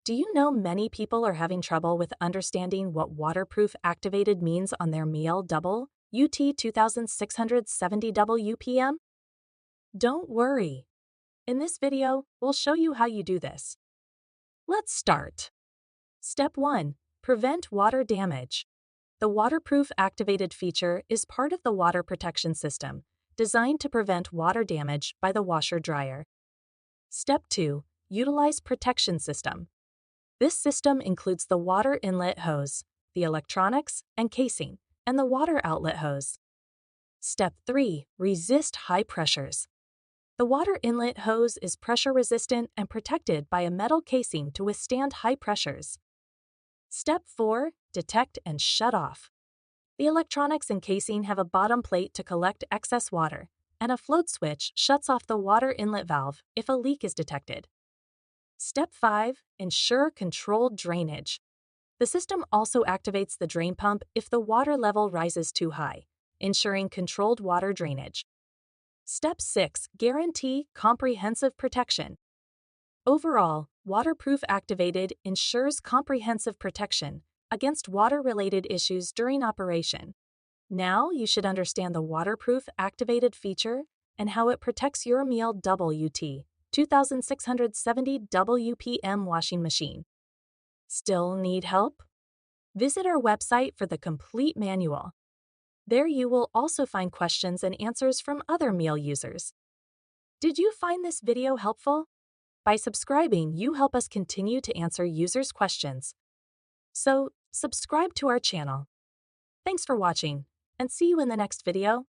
Do you know many people are having trouble with understanding what waterproof activated means on their Miele WT 2670 WPM? Don't worry. In this video, we'll show you how you do this. Let's start. Step 1. Prevent water damage. The waterproof activated feature is part of the water protection system, designed to prevent water damage by the washer-dryer. Step 2. Utilize protection system. This system includes the water inlet hose, the electronics and casing, and the water outlet hose. Step 3. Resist high pressures. The water inlet hose is pressure-resistant and protected by a metal casing to withstand high pressures. Step 4. Detect and shut off. The electronics and casing have a bottom plate to collect excess water, and a float switch shuts off the water inlet valve if a leak is detected. Step 5. Ensure controlled drainage. The system also activates the drain pump if the water level rises too high, ensuring controlled water drainage. Step 6. Guarantee comprehensive protection. Overall, waterproof activated ensures comprehensive protection against water-related issues during operation. Now you should understand the waterproof activated feature and how it protects your Miele WT 2670 WPM washing machine. Still need help? Visit our website for the complete manual. There you will also find questions and answers from other Miele users. Did you find this video helpful? By subscribing, you help us continue to answer users' questions. So, subscribe to our channel. Thanks for watching, and see you in the next video.